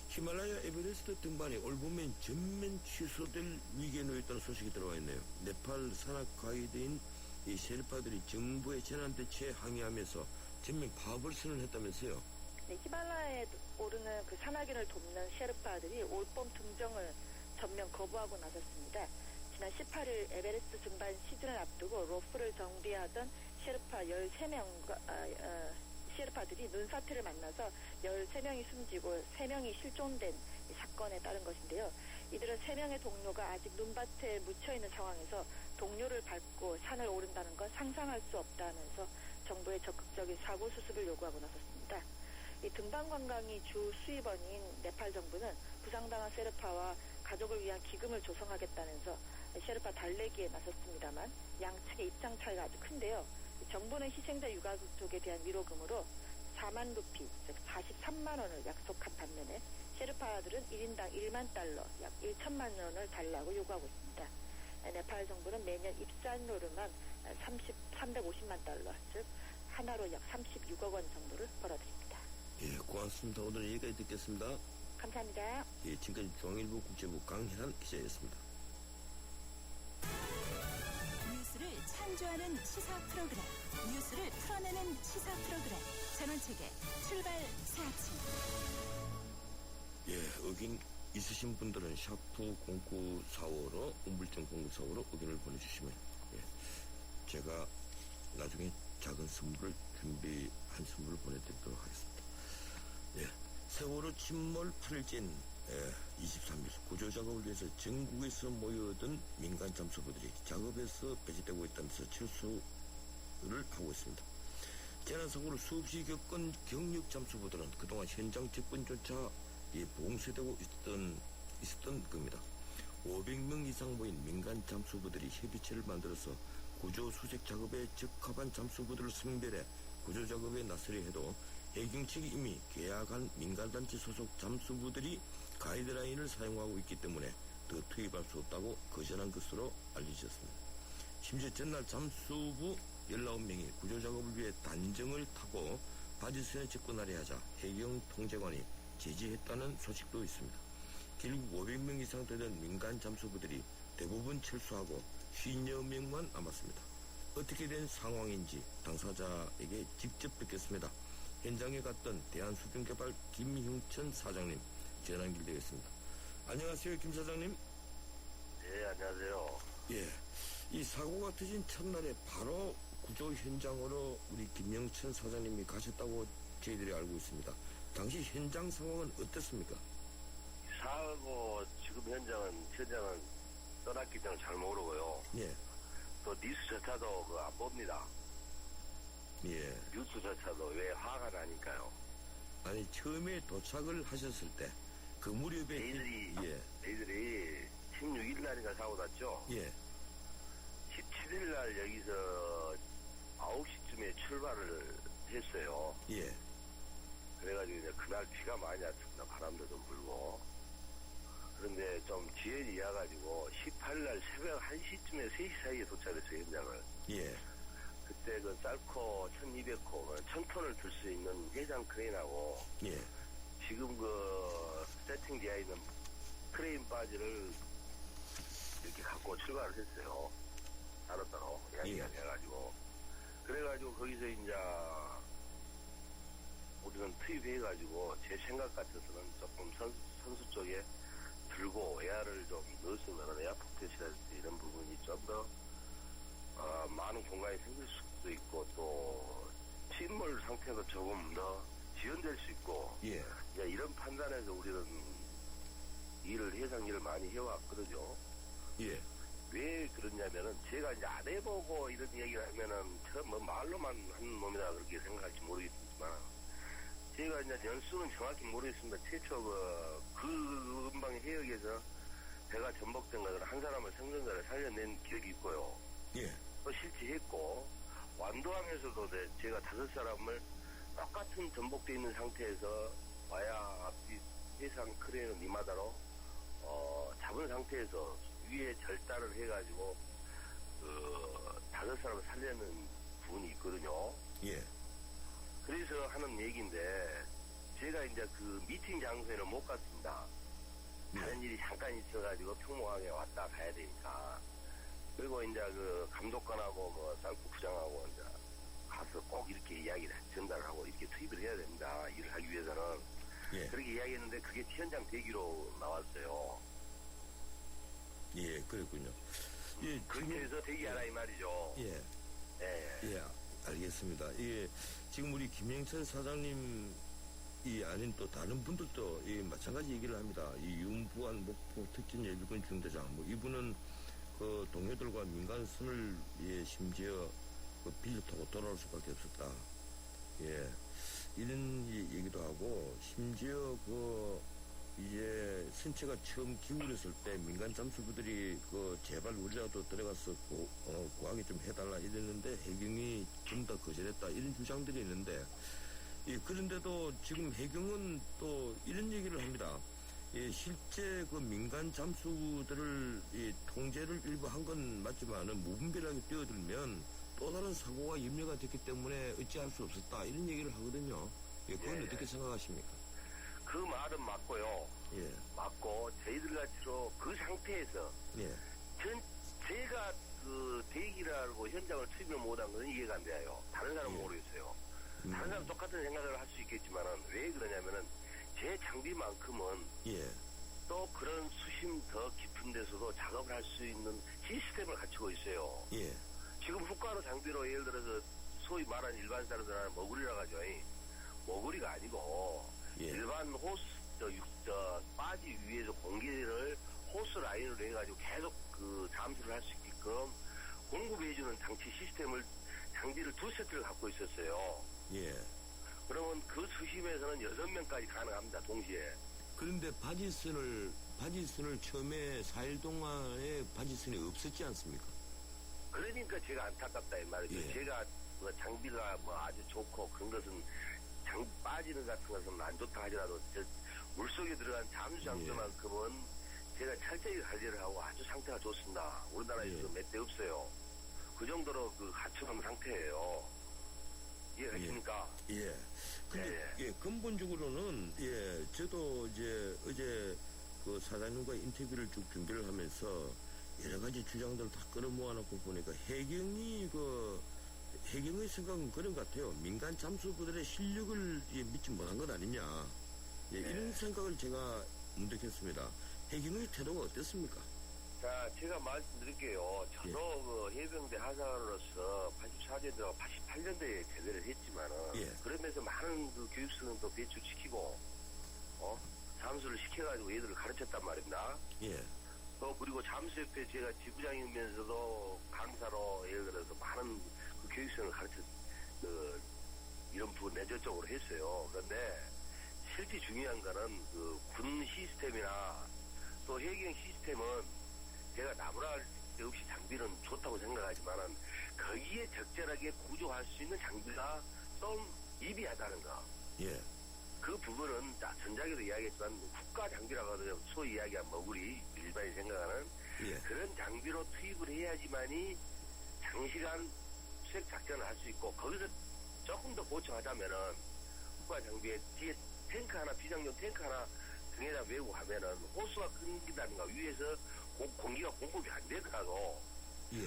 히말라야 에베레스트 등반이 올 봄엔 전면 취소될 위기에 놓였다는 소식이 들어와 있네요. 네팔 산악 가이드인 이 셰르파들이 정부의 재난 대처에 항의하면서 전면 파업을 선언했다면서요. 네, 히말라야에 오르는 그 산악인을 돕는 셰르파들이 올봄 등정을 전면 거부하고 나섰습니다. 지난 18일 에베레스트 등반 시즌을 앞두고 로프를 정비하던 셰르파 13명과 셰르파들이 눈사태를 만나서 13명이 숨지고 3명이 실종된 사건에 따른 것인데요. 이들은 3명의 동료가 아직 눈밭에 묻혀있는 상황에서 동료를 밟고 산을 오른다는 건 상상할 수 없다면서 정부의 적극적인 사고 수습을 요구하고 나섰습니다. 이 등반 관광이 주 수입원인 네팔 정부는 부상당한 셰르파와 가족을 위한 기금을 조성하겠다면서 셰르파 달래기에 나섰습니다만 양측의 입장 차이가 아주 큰데요. 정부는 희생자 유가족에 대한 위로금으로 4만 루피, 즉 43만 원을 약속한 반면에 셰르파들은 1인당 1만 달러, 약 1천만 원을 달라고 요구하고 있습니다. 네팔 정부는 매년 입산료로만 350만 달러, 즉 하나로 약 36억 원 정도를 벌어들입니다. 예, 고맙습니다. 오늘 여기까지 듣겠습니다. 감사합니다. 예, 지금까지 중앙일보 국제부 강혜란 기자였습니다. 뉴스를 창조하는 시사 프로그램, 뉴스를 풀어내는 시사 프로그램, 전원책의 출발 새 아침. 예, 의견 있으신 분들은 샤프 0945로 우물정 0945로 의견을 보내주시면 제가 나중에 작은 선물을 준비한 선물을 보내드리도록 하겠습니다. 예, 세월호 침몰 8일째인 23일 구조작업을 위해서 전국에서 모여든 민간 잠수부들이 작업에서 배제되고 있다면서 철수를 하고 있습니다. 재난사고를 수없이 겪은 경력 잠수부들은 그동안 현장 접근조차 봉쇄되고 있었던 겁니다. 500명 이상 모인 민간 잠수부들이 협의체를 만들어서 구조 수색 작업에 적합한 잠수부들을 선별해 구조 작업에 나서려 해도 해경 측이 이미 계약한 민간단체 소속 잠수부들이 가이드라인을 사용하고 있기 때문에 더 투입 투입할 수 없다고 거절한 것으로 알려졌습니다. 심지어 전날 잠수부 19명이 구조작업을 위해 단정을 타고 바지선에 접근하려 하자 해경 통제관이 제지했다는 소식도 있습니다. 결국 500명 이상 되는 민간 잠수부들이 대부분 철수하고 50여 명만 남았습니다. 어떻게 된 상황인지 당사자에게 직접 뵙겠습니다. 현장에 갔던 대한수중개발 김흉천 사장님 전화 연결되겠습니다. 안녕하세요, 김 사장님. 네, 안녕하세요. 예, 이 사고가 터진 첫날에 바로 구조 현장으로 우리 김영천 사장님이 가셨다고 저희들이 알고 있습니다. 당시 현장 상황은 어땠습니까? 사고 지금 현장은 떠났기 때문에 잘 모르고요. 예. 또 뉴스조차도 안 봅니다. 예. 뉴스조차도 왜 화가 나니까요. 아니 처음에 도착을 하셨을 때 그 무렵에 애들이 16일 날인가 사고 났죠. 예. 17일 날 여기서 9시쯤에 출발을 했어요. 예. 그래가지고 이제 그날 비가 많이 왔습니다. 바람도 좀 불고. 그런데 좀 지연이 와가지고 18일 날 새벽 1시쯤에 3시 사이에 도착했어요, 현장을. 예. 그때 그 쌀코 1200호 1000톤을 들 수 있는 해상 크레인하고 예. 지금 그 세팅되어 있는 크레인 바지를 이렇게 갖고 출발을 했어요. 따로따로 이야기가 돼가지고. 그래가지고 거기서 이제 우리는 투입해가지고 제 생각 같아서는 조금 선수 쪽에 들고 에어를 좀 넣었으면 에어 포켓이라든지 이런 부분이 좀 더 많은 공간이 생길 수도 있고 또 침몰 상태가 조금 더 지연될 수 있고 예. 이제 이런 판단에서 우리는 해상 일을 많이 해왔거든요. 예. 왜 그러냐면은 제가 이제 안 해보고 이런 얘기를 하면은 뭐 말로만 하는 놈이다 그렇게 생각할지 모르겠지만 제가 이제 연수는 정확히 모르겠습니다. 최초 그 근방의 해역에서 배가 전복된 것을 한 사람을 생존자를 살려낸 기억이 있고요. 예. 또 실제 했고 완도항에서도 제가 5사람을 똑같은 전복되어 있는 상태에서 와야 앞뒤 해상 크레인 니마다로 잡은 상태에서 위에 절단을 해가지고 5사람을 살려는 부분이 있거든요. 예. 그래서 하는 얘기인데 제가 이제 그 미팅 장소에는 못 갔습니다. 다른 일이 잠깐 있어가지고 평범하게 왔다 가야 되니까. 그리고 이제 그 감독관하고 뭐 쌀국 부장하고 이제 가서 꼭 이렇게 이야기를 전달하고 이렇게 투입을 해야 됩니다. 일을 하기 위해서는. 예. 그렇게 이야기했는데 그게 현장 대기로 나왔어요. 예, 그랬군요. 예, 그렇게 해서 대기하라 이 말이죠. 예. 예. 예, 알겠습니다. 예, 지금 우리 김영천 사장님이 아닌 또 다른 분들도 마찬가지 얘기를 합니다. 이 윤부안 목포 특전 예비군 중대장, 이분은 그 동료들과 민간선을 심지어 빌려 타고 돌아올 수밖에 없었다. 예, 이런 얘기도 하고 심지어 이제 선체가 처음 기울었을 때 민간 잠수부들이 제발 우리라도 들어가서 구하기 좀 해달라 이랬는데 해경이 전부 다 거절했다 이런 주장들이 있는데 그런데도 지금 해경은 또 이런 얘기를 합니다. 실제 그 민간 잠수들을 통제를 일부 한 건 맞지만은 무분별하게 뛰어들면 또 다른 사고가 염려가 됐기 때문에 어찌할 수 없었다 이런 얘기를 하거든요. 그건 어떻게 생각하십니까? 그 말은 맞고요. 예. 맞고 저희들 같이로 그 상태에서 제가 그 대기를 하고 현장을 투입을 못한 건 이해가 안 돼요. 다른 사람은 모르겠어요. 다른 사람 똑같은 생각을 할 수 있겠지만은 왜 그러냐면은 제 장비만큼은 또 그런 수심 더 깊은 데서도 작업을 할 수 있는 시스템을 갖추고 있어요. 예. 지금 훅가로 장비로 예를 들어서 소위 말하는 일반 사람들은 머구리라고 하죠. 머구리가 아니고 일반 호스 바지 위에서 공기를 호스 라인으로 해가지고 계속 그 잠수를 할 수 있게끔 공급해주는 장비를 2세트를 갖고 있었어요. 예. 그러면 그 수심에서는 6명까지 가능합니다, 동시에. 그런데 바지선을 처음에 4일 동안에 바지선이 없었지 않습니까? 그러니까 제가 안타깝다 이 말이죠. 제가 장비가 아주 좋고 그런 것은 빠지는 같은 것은 안 좋다 하더라도 물속에 들어간 잠수 장비만큼은 제가 철저히 관리를 하고 아주 상태가 좋습니다. 우리나라에서도 몇 대 없어요. 그 정도로 그 갖춰놓은 상태예요. 이해가십니까? 예. 근데 예, 근본적으로는 예, 저도 이제 어제 그 사장님과 인터뷰를 쭉 준비를 하면서 여러 가지 주장들을 다 끌어모아놓고 보니까 해경의 생각은 그런 것 같아요. 민간 잠수부들의 실력을 예, 믿지 못한 것 아니냐. 예, 이런 생각을 제가 문득했습니다. 해경의 태도가 어땠습니까? 자, 제가 말씀드릴게요. 저도 그 해병대 하사로서 84년도, 88년도에 제대를 했지만은, 그러면서 많은 그 교육생도 배출시키고, 잠수를 시켜가지고 애들을 가르쳤단 말입니다. 그리고 잠수협회 제가 지부장이면서도 강사로 예를 들어서 많은 그 교육생을 이런 부분 내조적으로 했어요. 그런데 실제 중요한 거는 그 군 시스템이나 또 해경 시스템은 제가 나무랄 데 없이 장비는 좋다고 생각하지만은 거기에 적절하게 구조할 수 있는 장비가 좀 미비하다는 거. 그 부분은 전작에도 이야기했지만 국가 장비라고 하더라도 소위 이야기한 머구리 일반이 생각하는 그런 장비로 투입을 해야지만이 장시간 수색 작전을 할 수 있고 거기서 조금 더 보충하자면은 국가 장비에 뒤에 탱크 하나 비상용 탱크 하나 등에다 메고 하면은 호수가 끊긴다든가 위에서 공기가 공급이 안 되더라도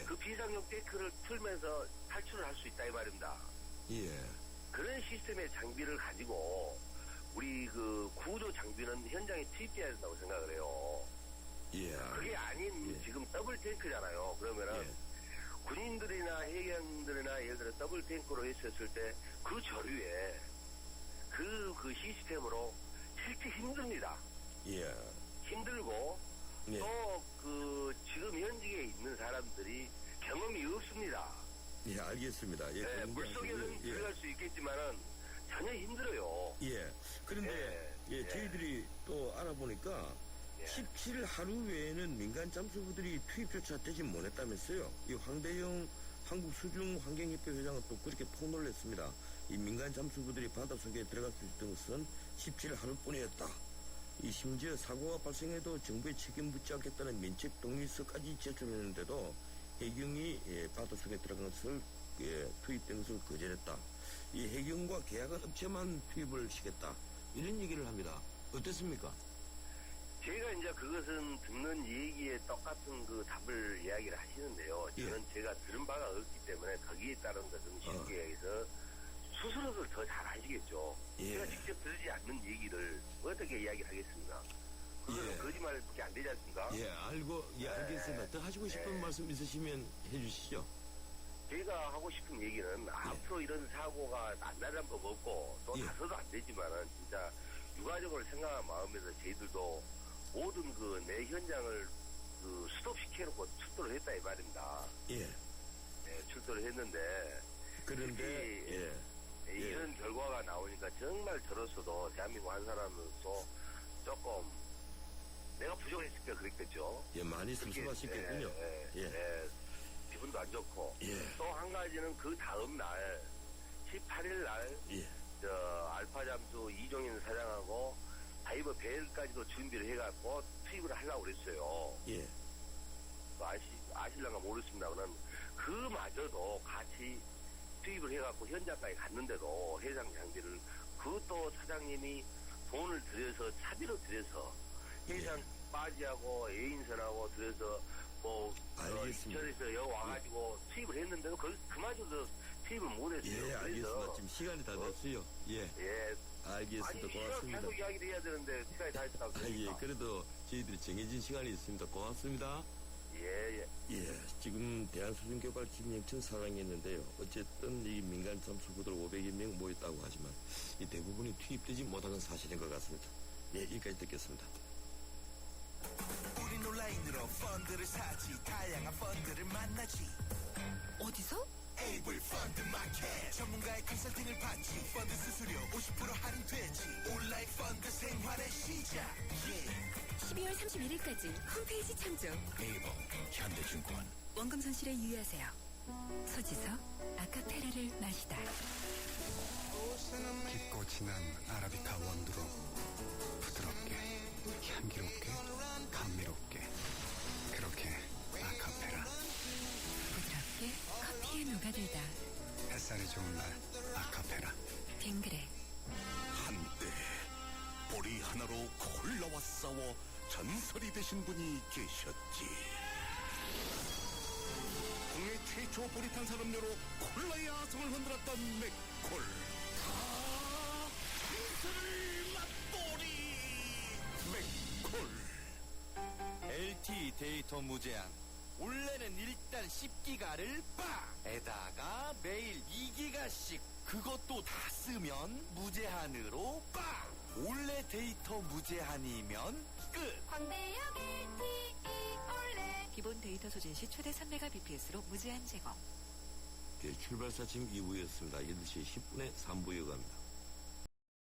그 비상용 탱크를 틀면서 탈출을 할 수 있다 이 말입니다. 그런 시스템의 장비를 가지고 우리 그 구조 장비는 현장에 투입돼야 된다고 생각을 해요. 그게 아닌 지금 더블 탱크잖아요. 그러면은 군인들이나 해경들이나 예를 들어 더블 탱크로 했었을 때 그 저류에 그 시스템으로 실제 힘듭니다. 힘들고 또 그 지금 현직에 있는 사람들이 경험이 없습니다. 예, 알겠습니다. 물속에는 들어갈 수 있겠지만은 전혀 힘들어요. 그런데 저희들이 또 알아보니까 17일 하루 외에는 민간 잠수부들이 투입조차 되지 못했다면서요. 이 황대영 한국 수중 환경협회 회장은 또 그렇게 폭로를 했습니다. 이 민간 잠수부들이 바닷속에 들어갈 수 있던 것은 17일 하루뿐이었다. 이 심지어 사고가 발생해도 정부에 책임 묻지 않겠다는 면책 동의서까지 제출했는데도 해경이 바닷속에 들어간 것을 투입된 것을 거절했다. 이 해경과 계약한 업체만 투입을 시켰다. 이런 얘기를 합니다. 어떻습니까? 제가 이제 그것은 듣는 얘기에 똑같은 그 답을 이야기를 하시는데요. 저는 제가 들은 바가 없기 때문에 거기에 따른 것은 쉽게 얘기해서 스스로도 더 잘 아시겠죠. 제가 직접 들지 않는 얘기를 어떻게 이야기를 하겠습니까? 그거는 거짓말밖에 안 되지 않습니까? 알겠습니다. 더 하시고 싶은 말씀 있으시면 해주시죠. 제가 하고 싶은 얘기는 앞으로 이런 사고가 안 나는 법 없고 또 나서도 안 되지만은 진짜 유가족을 생각한 마음에서 저희들도 모든 그 내 현장을 그 스톱시켜놓고 출도를 했다 이 말입니다. 출도를 했는데 그런데 이런 결과가 나오니까 정말 저로서도 대한민국 한 사람으로서 조금 내가 부족했으니까 그랬겠죠. 많이 섭섭하셨겠군요. 기분도 안 좋고 또 한 가지는 그 다음 날 18일 날 알파 잠수 이종인 사장하고 다이버 벨까지도 준비를 해갖고 투입을 하려고 그랬어요. 아실랑가 모르겠습니다. 그마저도 같이 투입을 해갖고 현장까지 갔는데도 해상 장비를 그것도 사장님이 돈을 들여서 차비로 들여서 해상 빠지하고 애인선하고 들여서 이천에서 여기 와가지고 투입을 했는데도 그마저도 투입을 못했어요. 알겠습니다. 지금 시간이 다 됐어요. 알겠습니다. 고맙습니다. 계속 이야기를 해야 되는데 시간이 다 됐다고. 그래도 저희들이 정해진 시간이 있습니다. 고맙습니다. 지금 대한수중개발진흥청 사장이었는데요. 어쨌든 이 민간 잠수부들 500여 명 모였다고 하지만 이 대부분이 투입되지 못한 건 사실인 것 같습니다. 여기까지 듣겠습니다. 우린 온라인으로 펀드를 사지 다양한 펀드를 만나지 어디서? 에이블 펀드 마켓 전문가의 컨설팅을 받지 펀드 수수료 50% 할인되지 온라인 펀드 생활의 시작 12월 31일까지 홈페이지 참조. 에이블 현대증권 원금 손실에 유의하세요. 소지섭 아카페라를 마시다. 깊고 진한 아라비카 원두로 부드럽게, 향기롭게, 감미롭게, 그렇게 아카페라. 부드럽게 커피에 녹아들다. 햇살이 좋은 날 아카페라. 빙그레. 한때 보리 하나로 콜라와 싸워 전설이 되신 분이 계셨지. 국내 최초 보리탄 산업료로 콜라의 아성을 흔들었던 맥콜. 인생을 맛보리 맥콜. LTE 데이터 무제한. 원래는 일단 10기가를 에다가 매일 2기가씩. 그것도 다 쓰면 무제한으로 원래 데이터 무제한이면 끝. 광대역 LTE 올레. 기본 데이터 소진 시 최대 3mbps로 무제한 제공. 출발 사침 이후였습니다. 8시 10분에 3부 이어갑니다.